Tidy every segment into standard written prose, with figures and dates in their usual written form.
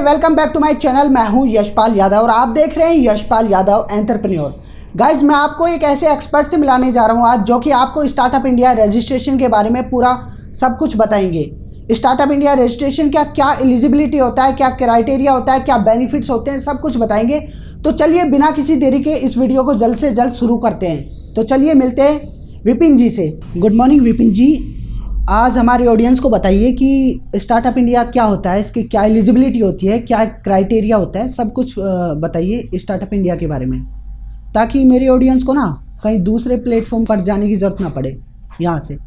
Welcome back to my channel. मैं हूं यशपाल यादव और आप देख रहे हैं यशपाल यादव एंटरप्रेन्योर। गाइज, मैं आपको एक ऐसे एक्सपर्ट से मिलाने जा रहा हूं आज, जो कि आपको स्टार्टअप इंडिया रजिस्ट्रेशन के बारे में पूरा सब कुछ बताएंगे। स्टार्टअप इंडिया रजिस्ट्रेशन का क्या एलिजिबिलिटी होता है, क्या क्राइटेरिया होता है, क्या बेनिफिट्स होते हैं, सब कुछ बताएंगे। तो चलिए बिना किसी देरी के इस वीडियो को जल्द से जल्द शुरू करते हैं। तो चलिए मिलते हैं विपिन जी से। गुड मॉर्निंग विपिन जी। आज हमारे ऑडियंस को बताइए कि स्टार्टअप इंडिया क्या होता है, इसकी क्या एलिजिबिलिटी होती है, क्या क्राइटेरिया होता है, सब कुछ बताइए स्टार्टअप इंडिया के बारे में, ताकि मेरे ऑडियंस को ना कहीं दूसरे प्लेटफॉर्म पर जाने की ज़रूरत ना पड़े। यहाँ से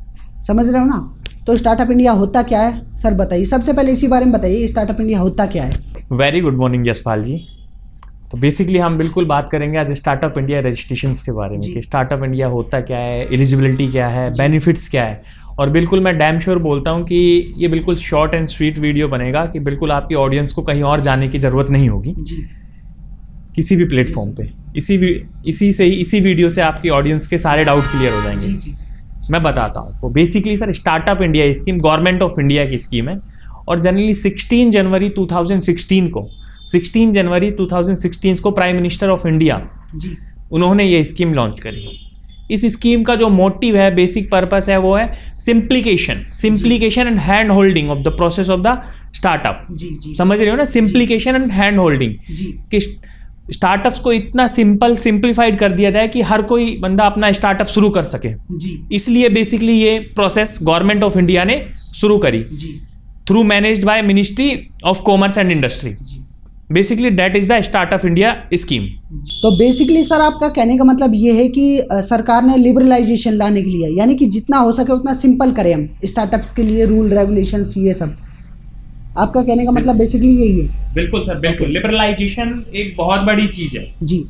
समझ रहे हो ना। तो स्टार्टअप इंडिया होता क्या है सर, बताइए। सबसे पहले इसी बारे में बताइए, स्टार्टअप इंडिया होता क्या है। वेरी गुड मॉर्निंग यशपाल जी। तो बेसिकली हम बिल्कुल बात करेंगे आज स्टार्टअप इंडिया रजिस्ट्रेशंस के बारे में कि स्टार्टअप इंडिया होता क्या है, एलिजिबिलिटी क्या है, बेनिफिट्स क्या है। और बिल्कुल मैं डैम श्योर बोलता हूँ कि ये बिल्कुल शॉर्ट एंड स्वीट वीडियो बनेगा कि बिल्कुल आपकी ऑडियंस को कहीं और जाने की ज़रूरत नहीं होगी किसी भी प्लेटफॉर्म पे। इसी वीडियो से आपकी ऑडियंस के सारे डाउट क्लियर हो जाएंगे। मैं बताता हूँ आपको। Basically sir, startup India scheme government of India की स्कीम है और जनरली 16 जनवरी 2016 को प्राइम मिनिस्टर ऑफ इंडिया उन्होंने ये स्कीम लॉन्च करी। इस स्कीम का जो मोटिव है, बेसिक पर्पस है, वो है simplification and hand holding of the process of the startup. समझ रहे हो ना, सिंप्लीकेशन एंड हैंड होल्डिंग कि स्टार्टअप्स को इतना सिंप्लीफाइड कर दिया जाए कि हर कोई बंदा अपना स्टार्टअप शुरू कर सके। इसलिए बेसिकली ये प्रोसेस गवर्नमेंट ऑफ इंडिया ने शुरू करी through managed by ministry of commerce and industry. Basically that is the startup India scheme. तो बेसिकली सर, आपका कहने का मतलब ये है कि सरकार ने लिबरलाइजेशन लाने के लिए, यानी कि जितना हो सके उतना सिंपल करें हम स्टार्टअप्स के लिए, रूल रेगुलेशंस ये सब। आपका कहने का मतलब बेसिकली यही है। बिल्कुल सर, बिल्कुल। लिबरलाइजेशन एक बहुत बड़ी चीज है जी।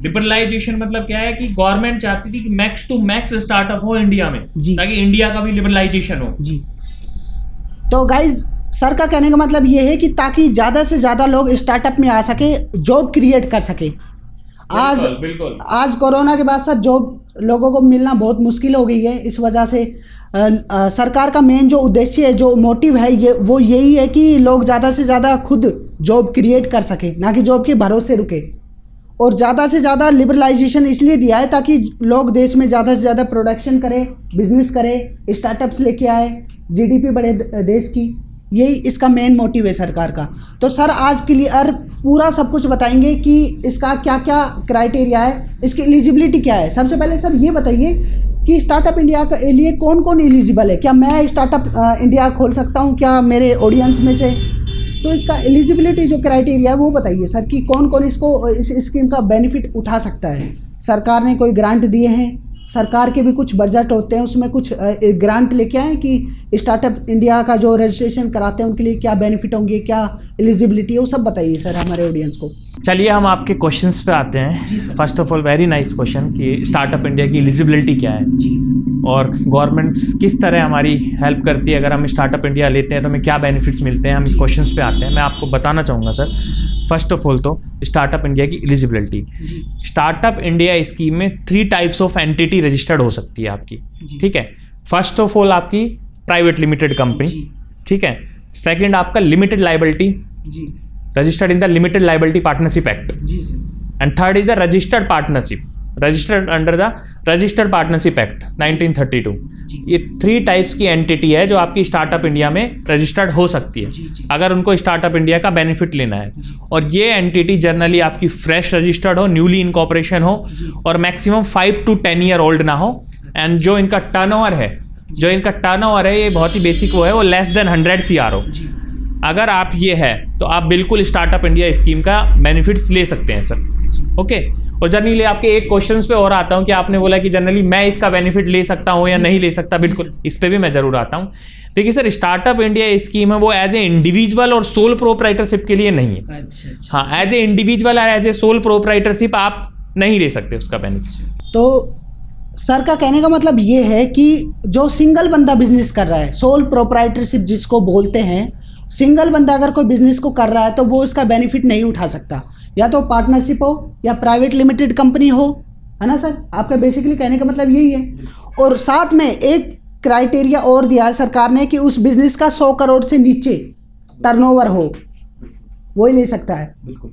लिबरलाइजेशन मतलब क्या है कि गवर्नमेंट चाहती थी कि मैक्स टू मैक्स स्टार्टअप हो इंडिया में, ताकि इंडिया का भी लिबरलाइजेशन हो जी। तो गाइज, सर का कहने का मतलब ये है कि ताकि ज़्यादा से ज़्यादा लोग स्टार्टअप में आ सके, जॉब क्रिएट कर सके। आज कोरोना के बाद सर जॉब लोगों को मिलना बहुत मुश्किल हो गई है। इस वजह से सरकार का मेन जो उद्देश्य है, जो मोटिव है, वो यही है कि लोग ज़्यादा से ज़्यादा खुद जॉब क्रिएट कर सके, ना कि जॉब के भरोसे रुके। और ज़्यादा से ज़्यादा लिबरलाइजेशन इसलिए दिया है ताकि लोग देश में ज़्यादा से ज़्यादा प्रोडक्शन करें, बिजनेस करें, स्टार्टअप्स लेके आए, जीडीपी बढ़े देश की। यही इसका मेन मोटिव है सरकार का। तो सर आज क्लियर पूरा सब कुछ बताएंगे कि इसका क्या क्या क्राइटेरिया है, इसकी एलिजिबिलिटी क्या है। सबसे पहले सर ये बताइए कि स्टार्टअप इंडिया के लिए कौन कौन एलिजिबल है। क्या मैं स्टार्टअप इंडिया खोल सकता हूँ, क्या मेरे ऑडियंस में से? तो इसका एलिजिबिलिटी जो क्राइटेरिया है वो बताइए सर, कि कौन कौन इसको इस स्कीम का बेनिफिट उठा सकता है। सरकार ने कोई ग्रांट दिए हैं, सरकार के भी कुछ बजट होते हैं, उसमें कुछ ग्रांट लेके आए कि स्टार्टअप इंडिया का जो रजिस्ट्रेशन कराते हैं उनके लिए क्या बेनिफिट होंगे, क्या एलिजिबिलिटी है, वो सब बताइए सर हमारे ऑडियंस को। चलिए हम आपके क्वेश्चंस पे आते हैं। First of all very nice question कि स्टार्टअप इंडिया की एलिजिबिलिटी क्या है और गवर्नमेंट्स किस तरह हमारी हेल्प करती है। अगर हम स्टार्टअप इंडिया लेते हैं तो हमें क्या बेनिफिट्स मिलते हैं, हम इस क्वेश्चंस पे आते हैं। मैं आपको बताना चाहूँगा सर, फर्स्ट ऑफ ऑल तो स्टार्टअप इंडिया की एलिजिबिलिटी। स्टार्टअप इंडिया स्कीम में 3 टाइप्स ऑफ एंटिटी रजिस्टर्ड हो सकती है आपकी, ठीक है। फर्स्ट ऑफ ऑल आपकी प्राइवेट लिमिटेड कंपनी, ठीक है। सेकंड आपका limited liability, registered in the limited liability partnership act. And third is the registered partnership, registered under the registered partnership act 1932। ये 3 टाइप्स की एंटिटी है जो आपकी स्टार्टअप इंडिया में रजिस्टर्ड हो सकती है अगर उनको स्टार्टअप इंडिया का बेनिफिट लेना है। और ये एंटिटी जनरली आपकी फ्रेश रजिस्टर्ड हो, न्यूली इनकॉर्पोरेशन हो और मैक्सिमम 5 to 10 ईयर ओल्ड ना हो। एंड जो इनका टर्नओवर है ये बहुत ही बेसिक वो है, वो लेस देन 100 CR हो। अगर आप ये है तो आप बिल्कुल स्टार्टअप इंडिया स्कीम का बेनिफिट्स ले सकते हैं सर, ओके। और जनरली आपके एक क्वेश्चंस पे और आता हूँ कि आपने बोला कि जनरली मैं इसका बेनिफिट ले सकता हूँ या नहीं ले सकता। बिल्कुल, इस पे भी मैं जरूर आता हूँ। देखिए सर, स्टार्टअप इंडिया स्कीम है वो एज ए इंडिविजुअल और सोल प्रोप्राइटरशिप के लिए नहीं है। हाँ, एज ए इंडिविजुअल और एज ए सोल प्रोप्राइटरशिप आप नहीं ले सकते उसका बेनिफिट। तो सर का कहने का मतलब ये है कि जो सिंगल बंदा बिजनेस कर रहा है, सोल प्रोप्राइटरशिप जिसको बोलते हैं, सिंगल बंदा अगर कोई बिजनेस को कर रहा है तो वो इसका बेनिफिट नहीं उठा सकता। या तो पार्टनरशिप हो या प्राइवेट लिमिटेड कंपनी हो, है ना सर। आपका बेसिकली कहने का मतलब यही है। और साथ में एक क्राइटेरिया और दिया है सरकार ने कि उस बिजनेस का 100 करोड़ से नीचे टर्नओवर हो, वो ही ले सकता है। बिल्कुल।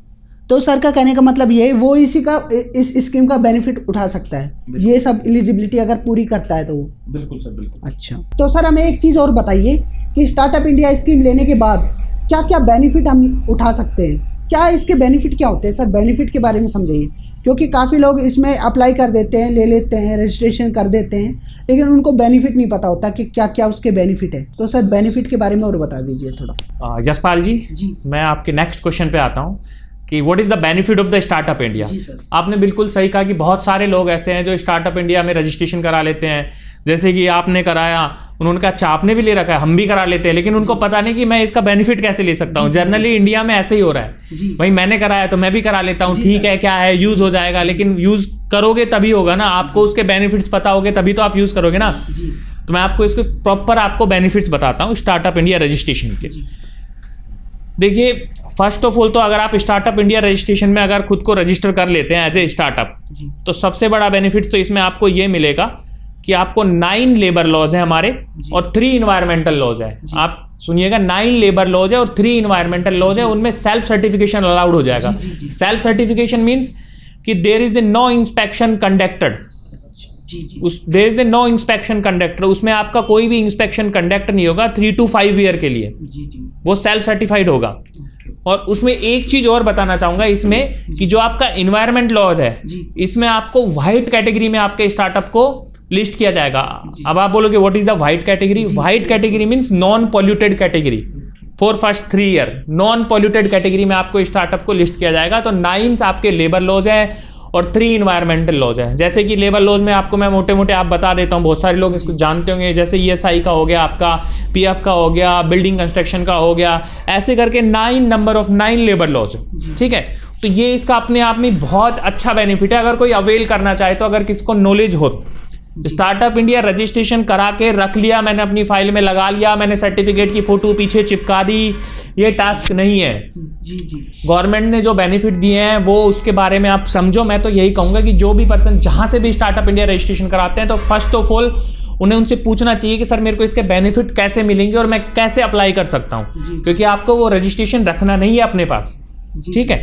तो सर का कहने का मतलब ये वो इसी का इस स्कीम का बेनिफिट उठा सकता है, ये सब एलिजिबिलिटी अगर पूरी करता है तो वो। बिल्कुल सर, बिल्कुल। अच्छा, तो सर हमें एक चीज़ और बताइए कि स्टार्टअप इंडिया स्कीम लेने के बाद क्या क्या बेनिफिट हम उठा सकते हैं, क्या इसके बेनिफिट क्या होते हैं? सर बेनिफिट के बारे में समझाइए, क्योंकि काफ़ी लोग इसमें अप्लाई कर देते हैं, ले लेते हैं, रजिस्ट्रेशन कर देते हैं, लेकिन उनको बेनिफिट नहीं पता होता कि क्या क्या उसके बेनिफिट है। तो सर बेनिफिट के बारे में और बता दीजिए थोड़ा। जसपाल जी, मैं आपके नेक्स्ट क्वेश्चन पे आता हूँ कि what is the benefit of the startup India. आपने बिल्कुल सही कहा कि बहुत सारे लोग ऐसे हैं जो स्टार्टअप इंडिया में रजिस्ट्रेशन करा लेते हैं, जैसे कि आपने कराया, उन्होंने कहा अच्छा आपने भी ले रखा है, हम भी करा लेते हैं, लेकिन उनको पता नहीं कि मैं इसका बेनिफिट कैसे ले सकता हूँ। जनरली इंडिया में ऐसे ही हो रहा है, भाई मैंने कराया तो मैं भी करा लेता हूँ, ठीक है क्या है, यूज़ हो जाएगा, लेकिन यूज़ करोगे तभी होगा ना, आपको उसके बेनिफिट्स पता होगे तभी तो आप यूज़ करोगे ना। तो मैं आपको इसके प्रॉपर आपको बेनिफिट्स बताता हूँ स्टार्टअप इंडिया रजिस्ट्रेशन के। देखिए, फर्स्ट ऑफ ऑल तो अगर आप स्टार्टअप इंडिया रजिस्ट्रेशन में अगर खुद को रजिस्टर कर लेते हैं एज ए स्टार्टअप, तो सबसे बड़ा बेनिफिट तो इसमें आपको ये मिलेगा कि आपको 9 लेबर लॉज हैं हमारे और 3 इन्वायरमेंटल लॉज है। आप सुनिएगा, 9 लेबर लॉज है और 3 इन्वायरमेंटल लॉज है, उनमें सेल्फ सर्टिफिकेशन अलाउड हो जाएगा। सेल्फ सर्टिफिकेशन मीन्स कि there is the no inspection conducted, there is the no inspection conductor, उसमें आपका कोई भी इंस्पेक्शन कंडक्ट नहीं होगा 3 to 5 ईयर के लिए, वो सेल्फ सर्टिफाइड होगा। और उसमें एक चीज और बताना चाहूंगा इसमें कि जो आपका इन्वायरमेंट लॉज है, इसमें आपको व्हाइट कैटेगरी में आपके स्टार्टअप को लिस्ट किया जाएगा। अब आप बोलोगे what is the white category? White category means non polluted category for first 3 year, non polluted category में आपको स्टार्टअप को लिस्ट किया जाएगा। तो 9 आपके लेबर लॉज है और 3 इन्वायरमेंटल लॉज है। जैसे कि लेबर लॉज में आपको मैं मोटे मोटे आप बता देता हूँ, बहुत सारे लोग इसको जानते होंगे, जैसे ESI का हो गया, आपका PF का हो गया, बिल्डिंग कंस्ट्रक्शन का हो गया, ऐसे करके 9 लेबर लॉज है, ठीक है। तो ये इसका अपने आप में बहुत अच्छा बेनिफिट है, अगर कोई अवेल करना चाहे तो, अगर किसी को नॉलेज हो। स्टार्टअप इंडिया रजिस्ट्रेशन करा के रख लिया, मैंने अपनी फाइल में लगा लिया, मैंने सर्टिफिकेट की फोटो पीछे चिपका दी, ये टास्क नहीं है। गवर्नमेंट ने जो बेनिफिट दिए हैं वो उसके बारे में आप समझो। मैं तो यही कहूँगा कि जो भी पर्सन जहाँ से भी स्टार्टअप इंडिया रजिस्ट्रेशन कराते हैं, तो फर्स्ट ऑफ ऑल उन्हें उनसे पूछना चाहिए कि सर मेरे को इसके बेनिफिट कैसे मिलेंगे और मैं कैसे अप्लाई कर सकता हूँ, क्योंकि आपको वो रजिस्ट्रेशन रखना नहीं है अपने पास, ठीक है।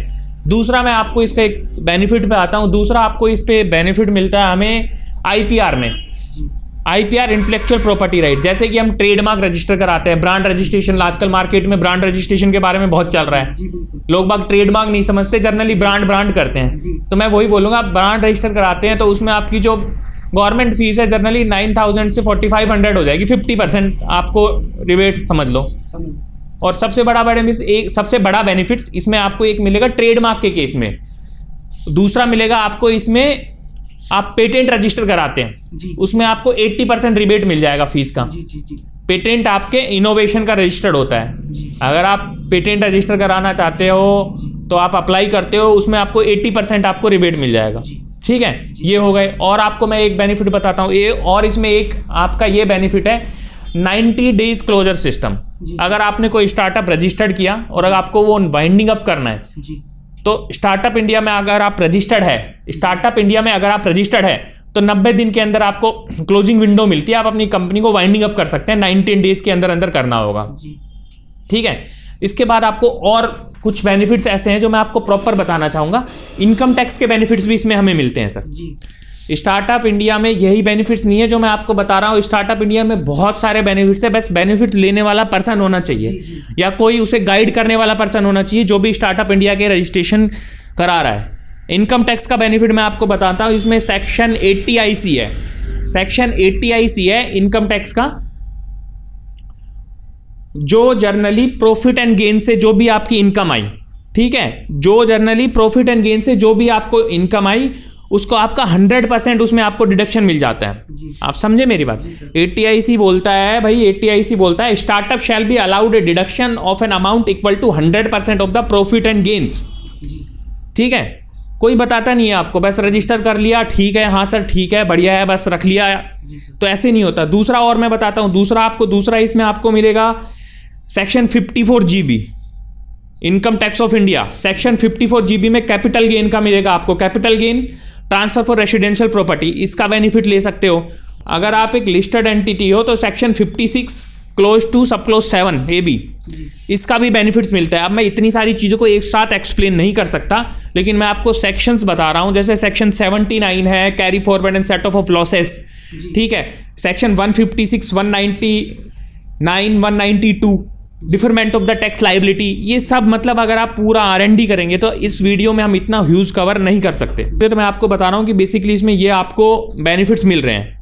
दूसरा मैं आपको इसका एक बेनिफिट पे आता हूँ। दूसरा आपको इस पे बेनिफिट मिलता है हमें IPR में, IPR इंटेलेक्चुअल प्रॉपर्टी राइट। जैसे कि हम ट्रेडमार्क रजिस्टर कराते हैं, ब्रांड रजिस्ट्रेशन, आजकल मार्केट में ब्रांड रजिस्ट्रेशन के बारे में बहुत चल रहा है, लोग बाग ट्रेडमार्क नहीं समझते, जनरली ब्रांड करते हैं। तो मैं वही बोलूँगा, आप ब्रांड रजिस्टर कराते हैं तो उसमें आपकी जो गवर्नमेंट फीस है जनरली 9,000 से 4,500 हो जाएगी, 50% आपको रिबेट समझ लो। और सबसे बड़ा बेनिफिट्स इसमें आपको एक मिलेगा ट्रेडमार्क के केस में। दूसरा मिलेगा आपको इसमें, आप पेटेंट रजिस्टर कराते हैं, उसमें आपको 80% रिबेट मिल जाएगा फीस का। पेटेंट आपके इनोवेशन का रजिस्टर्ड होता है, अगर आप पेटेंट रजिस्टर कराना चाहते हो तो आप अप्लाई करते हो, उसमें आपको 80% आपको रिबेट मिल जाएगा, ठीक है। ये हो गए। और आपको मैं एक बेनिफिट बताता हूँ, ये और इसमें एक आपका ये बेनिफिट है 90 डेज क्लोजर सिस्टम। अगर आपने कोई स्टार्टअप रजिस्टर्ड किया और अगर आपको वो वाइंडिंग अप करना है, तो स्टार्टअप इंडिया में अगर आप रजिस्टर्ड है, तो 90 दिन के अंदर आपको क्लोजिंग विंडो मिलती है, आप अपनी कंपनी को वाइंडिंग अप कर सकते हैं, 19 डेज के अंदर करना होगा, ठीक है। इसके बाद आपको और कुछ बेनिफिट्स ऐसे हैं जो मैं आपको प्रॉपर बताना चाहूँगा। इनकम टैक्स के बेनिफिट्स भी इसमें हमें मिलते हैं सर। स्टार्टअप इंडिया में यही बेनिफिट्स नहीं है जो मैं आपको बता रहा हूँ, स्टार्टअप इंडिया में बहुत सारे बेनिफिट्स है, बस बेनिफिट लेने वाला पर्सन होना चाहिए या कोई उसे गाइड करने वाला पर्सन होना चाहिए जो भी स्टार्टअप इंडिया के रजिस्ट्रेशन करा रहा है। इनकम टैक्स का बेनिफिट मैं आपको बताता हूँ, इसमें सेक्शन 80IC है, सेक्शन 80IC है इनकम टैक्स का, जो जर्नली प्रॉफिट एंड गेन से जो भी आपकी इनकम आई, ठीक है, जो जर्नली प्रॉफिट एंड गेन से जो भी आपको इनकम आई उसको आपका 100% उसमें आपको डिडक्शन मिल जाता है। आप समझे मेरी बात? 80IC बोलता है भाई, 80IC बोलता है startup shall be allowed a deduction of an amount equal to 100% of the profit and gains, ठीक है। कोई बताता नहीं है आपको, बस रजिस्टर कर लिया, ठीक है, हाँ सर ठीक है, बढ़िया है, बस रख लिया, तो ऐसे नहीं होता। दूसरा और मैं बताता हूँ, दूसरा इसमें आपको मिलेगा section 54GB income tax of India. Section 54GB में कैपिटल गेन का मिलेगा आपको, capital gain transfer for residential property, इसका बेनिफिट ले सकते हो। अगर आप एक लिस्टेड एंटिटी हो तो सेक्शन 56 क्लोज टू सब क्लोज 7 ए बी, इसका भी बेनिफिट्स मिलता है। अब मैं इतनी सारी चीज़ों को एक साथ एक्सप्लेन नहीं कर सकता, लेकिन मैं आपको सेक्शंस बता रहा हूँ। जैसे सेक्शन 79 है carry forward and set of losses, ठीक है। Section 156, 199, 192 deferment of the tax liability, ये सब मतलब अगर आप पूरा R&D करेंगे तो इस वीडियो में हम इतना ह्यूज कवर नहीं कर सकते। तो मैं आपको बता रहा हूँ कि बेसिकली इसमें ये आपको बेनिफिट्स मिल रहे हैं,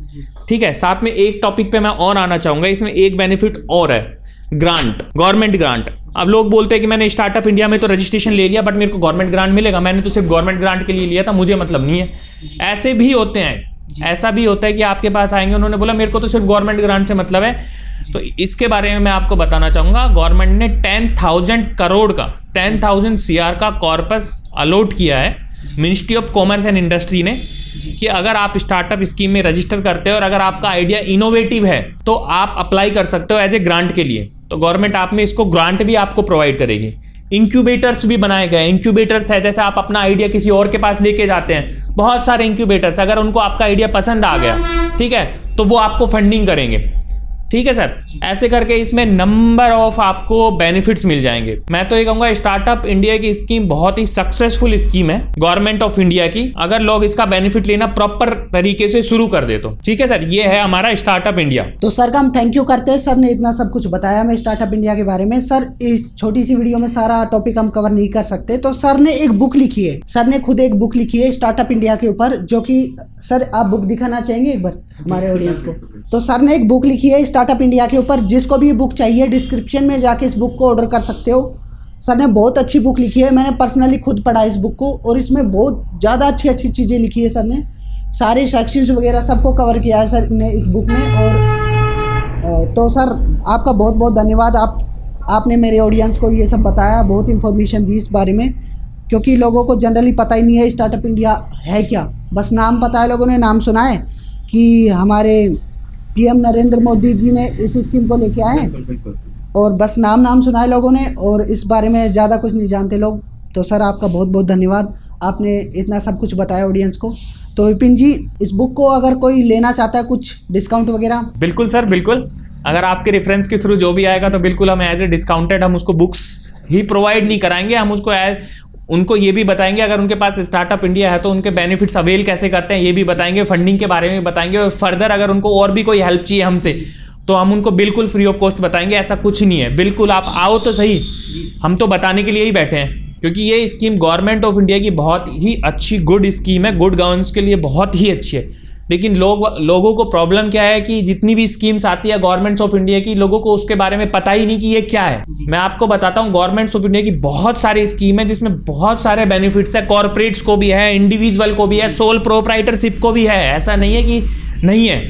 ठीक है। साथ में एक टॉपिक पे मैं और आना चाहूँगा, इसमें एक बेनिफिट और है, ग्रांट, गवर्नमेंट ग्रांट। अब लोग बोलते हैं कि मैंने स्टार्टअप इंडिया में तो रजिस्ट्रेशन ले लिया बट मेरे को गवर्नमेंट ग्रांट मिलेगा, मैंने तो सिर्फ गवर्नमेंट ग्रांट के लिए लिया था, मुझे मतलब नहीं है। ऐसे भी होते हैं, ऐसा भी होता है कि आपके पास आएंगे, उन्होंने बोला मेरे को तो सिर्फ गवर्नमेंट ग्रांट से मतलब है। तो इसके बारे में मैं आपको बताना चाहूँगा, गवर्नमेंट ने 10,000 करोड़ का 10,000 CR का कॉर्पस अलॉट किया है ministry of commerce and industry ने, कि अगर आप स्टार्टअप स्कीम में रजिस्टर करते हो और अगर आपका आइडिया इनोवेटिव है तो आप अप्लाई कर सकते हो एज ए ग्रांट के लिए। तो गवर्नमेंट आप में इसको ग्रांट भी आपको प्रोवाइड करेगी। इंक्यूबेटर्स भी बनाए गए, इंक्यूबेटर्स है जैसे आप अपना आइडिया किसी और के पास लेके जाते हैं, बहुत सारे इंक्यूबेटर्स, अगर उनको आपका आइडिया पसंद आ गया, ठीक है, तो वो आपको फंडिंग करेंगे, ठीक है सर। ऐसे करके इसमें नंबर ऑफ आपको बेनिफिट्स मिल जाएंगे। मैं तो ये कहूँगा स्टार्टअप इंडिया की स्कीम बहुत ही सक्सेसफुल स्कीम है गवर्नमेंट ऑफ इंडिया की, अगर लोग इसका बेनिफिट लेना प्रॉपर तरीके से शुरू कर दे तो, ठीक है सर। ये है हमारा स्टार्टअप इंडिया। तो सर का हम थैंक यू करते हैं, सर ने इतना सब कुछ बताया हमें स्टार्टअप इंडिया के बारे में। सर इस छोटी सी वीडियो में सारा टॉपिक हम कवर नहीं कर सकते, तो सर ने एक बुक लिखी है, सर ने खुद एक बुक लिखी है स्टार्टअप इंडिया के ऊपर, जो कि सर आप बुक दिखाना चाहेंगे एक बार हमारे ऑडियंस को। तो सर ने एक बुक लिखी है स्टार्टअप इंडिया के ऊपर, जिसको भी ये बुक चाहिए डिस्क्रिप्शन में जाके इस बुक को ऑर्डर कर सकते हो। सर ने बहुत अच्छी बुक लिखी है, मैंने पर्सनली खुद पढ़ा इस बुक को, और इसमें बहुत ज़्यादा अच्छी अच्छी चीज़ें लिखी है। सर ने सारे सेक्शंस वगैरह सबको कवर किया है सर ने इस बुक में। और तो सर आपका बहुत बहुत धन्यवाद, आपने मेरे ऑडियंस को ये सब बताया, बहुत इन्फॉर्मेशन दी इस बारे में, क्योंकि लोगों को जनरली पता ही नहीं है स्टार्टअप इंडिया है क्या। बस नाम पता है, लोगों ने नाम सुना है कि हमारे PM नरेंद्र मोदी जी ने इस स्कीम को लेके आए, और बस नाम सुना है लोगों ने, और इस बारे में ज़्यादा कुछ नहीं जानते लोग। तो सर आपका बहुत बहुत धन्यवाद, आपने इतना सब कुछ बताया ऑडियंस को। तो विपिन जी, इस बुक को अगर कोई लेना चाहता है कुछ डिस्काउंट वगैरह? बिल्कुल सर, बिल्कुल। अगर आपके रेफरेंस के थ्रू जो भी आएगा तो बिल्कुल हम एज ए डिस्काउंटेड हम उसको बुक्स ही प्रोवाइड नहीं कराएंगे, हम उसको उनको ये भी बताएंगे अगर उनके पास स्टार्टअप इंडिया है तो उनके बेनिफिट्स अवेल कैसे करते हैं ये भी बताएंगे, फंडिंग के बारे में बताएंगे, और फर्दर अगर उनको और भी कोई हेल्प चाहिए हमसे तो हम उनको बिल्कुल फ्री ऑफ कॉस्ट बताएंगे। ऐसा कुछ नहीं है, बिल्कुल आप आओ तो सही, हम तो बताने के लिए ही बैठे हैं, क्योंकि ये स्कीम गवर्नमेंट ऑफ इंडिया की बहुत ही अच्छी गुड स्कीम है, गुड गवर्नेंस के लिए बहुत ही अच्छी है। लेकिन लोगों को प्रॉब्लम क्या है कि जितनी भी स्कीम्स आती है गवर्नमेंट्स ऑफ इंडिया की, लोगों को उसके बारे में पता ही नहीं कि ये क्या है। मैं आपको बताता हूँ, गवर्नमेंट्स ऑफ इंडिया की बहुत सारी स्कीम है जिसमें बहुत सारे बेनिफिट्स है, कॉर्पोरेट्स को भी है, इंडिविजुअल को भी है, सोल प्रोप्राइटरशिप को भी है, ऐसा नहीं है कि नहीं है।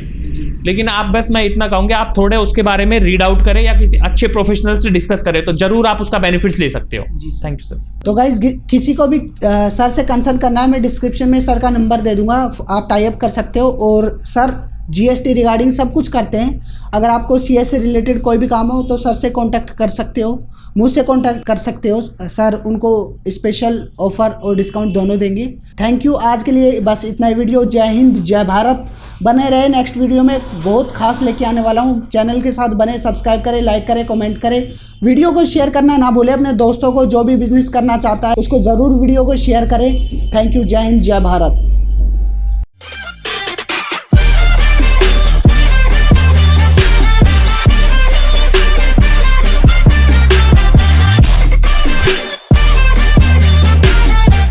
लेकिन आप बस मैं इतना कहूँगा, आप थोड़े उसके बारे में रीड आउट करें या किसी अच्छे प्रोफेशनल से डिस्कस करें तो जरूर आप उसका बेनिफिट्स ले सकते हो। Thank you sir. तो गाइज किसी को भी सर से कंसल्ट करना है, मैं डिस्क्रिप्शन में सर का नंबर दे दूंगा, आप टाई अप कर सकते हो। और सर GST रिगार्डिंग सब कुछ करते हैं, अगर आपको CS से रिलेटेड कोई भी काम हो तो सर से कॉन्टैक्ट कर सकते हो, मुझसे कॉन्टैक्ट कर सकते हो। सर उनको स्पेशल ऑफर और डिस्काउंट दोनों देंगे। थैंक यू, आज के लिए बस इतना ही वीडियो। जय हिंद, जय भारत। बने रहे, नेक्स्ट वीडियो में बहुत खास लेके आने वाला हूँ। चैनल के साथ बने, सब्सक्राइब करें, लाइक करें, कमेंट करें, वीडियो को शेयर करना ना भूलें अपने दोस्तों को, जो भी बिजनेस करना चाहता है उसको ज़रूर वीडियो को शेयर करें। थैंक यू, जय हिंद, जय भारत।